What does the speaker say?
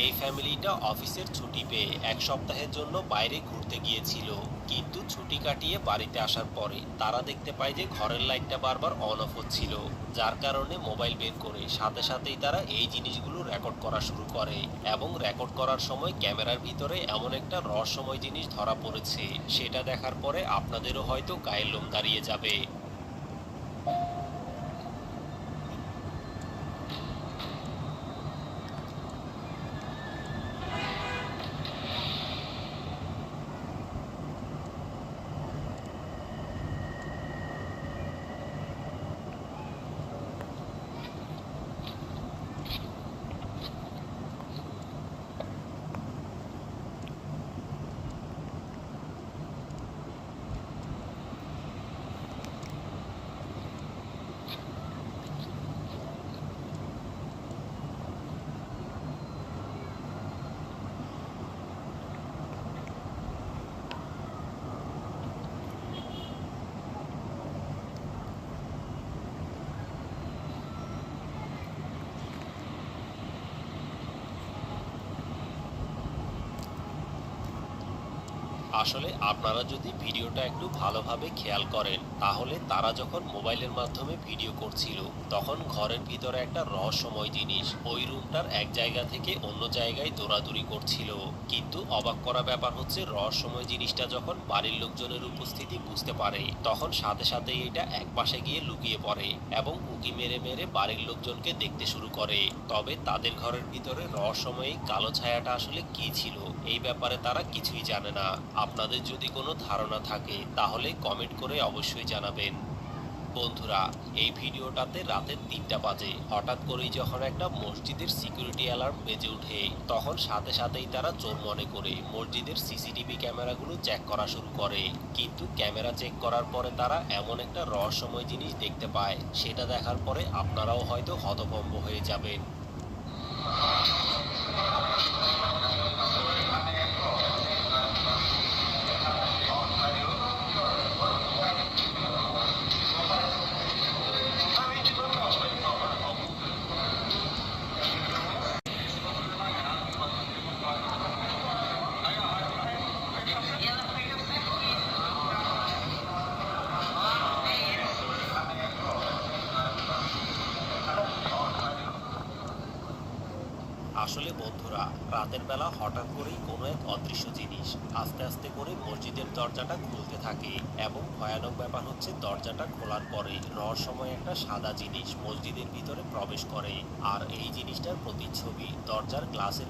এই ফ্যামিলিটা অফিসের ছুটি পেয়ে এক সপ্তাহের জন্য বাইরে ঘুরতে গিয়েছিল। কিন্তু ছুটি কাটিয়ে বাড়িতে আসার পরে তারা দেখতে পায় যে ঘরের লাইটটা বারবার অন অফ হচ্ছিল। যার কারণে মোবাইল বের করে সাথে সাথেই তারা এই জিনিসগুলো রেকর্ড করা শুরু করে। এবং রেকর্ড করার সময় ক্যামেরার ভিতরে এমন একটা রহস্যময় জিনিস ধরা পড়েছে, সেটা দেখার পরে আপনাদেরও হয়তো গায়ের লোম দাঁড়িয়ে যাবে। আসলে আপনারা যদি ভিডিওটা একটু ভালোভাবে খেয়াল করেন, তাহলে তারা যখন মোবাইলের মাধ্যমে ভিডিও করছিল, তখন ঘরের ভিতরে একটা রহস্যময় জিনিস ওই রুমটার এক জায়গা থেকে অন্য জায়গায় দৌড়াদৌড়ি করছিল। কিন্তু অবাক করা ব্যাপার হচ্ছে, রহস্যময় জিনিসটা যখন বাড়ির লোকজনের উপস্থিতি বুঝতে পারে, তখন সাথে সাথেই এটা এক পাশে গিয়ে লুকিয়ে পড়ে এবং উঁকি মেরে মেরে বাড়ির লোকজনকে দেখতে শুরু করে। তবে তাদের ঘরের ভিতরে রহস্যময় কালো ছায়াটা আসলে কি ছিল, এই ব্যাপারে তারা কিছুই জানে না। আপনাদের যদি কোনো ধারণা থাকে তাহলে কমেন্ট করে অবশ্যই জানাবেন। বন্ধুরা, এই ভিডিওটাতে রাতের 3টা বাজে হঠাৎ করেই যখন একটা মসজিদের সিকিউরিটি অ্যালার্ম বেজে ওঠে, তখন সাথে সাথেই তারা চোর মনে করে মসজিদের সিসিটিভি ক্যামেরাগুলো চেক করা শুরু করে। কিন্তু ক্যামেরা চেক করার পরে তারা এমন একটা রহস্যময় জিনিস দেখতে পায়, সেটা দেখার পরে আপনারাও হয়তো হতভম্ব হয়ে যাবেন। আসলে বন্ধুরা, রাতের বেলা হঠাৎ করেই কোনো এক অদৃশ্য জিনিস আস্তে আস্তে করে মসজিদের দরজাটা খুলতে থাকে। এবং ভয়ানক ব্যাপার হচ্ছে, দরজাটা খোলার পরে রহস্যময় একটা সাদা জিনিস মসজিদের ভিতরে প্রবেশ করে। আর এই জিনিসটার প্রতিচ্ছবি দরজার গ্লাসের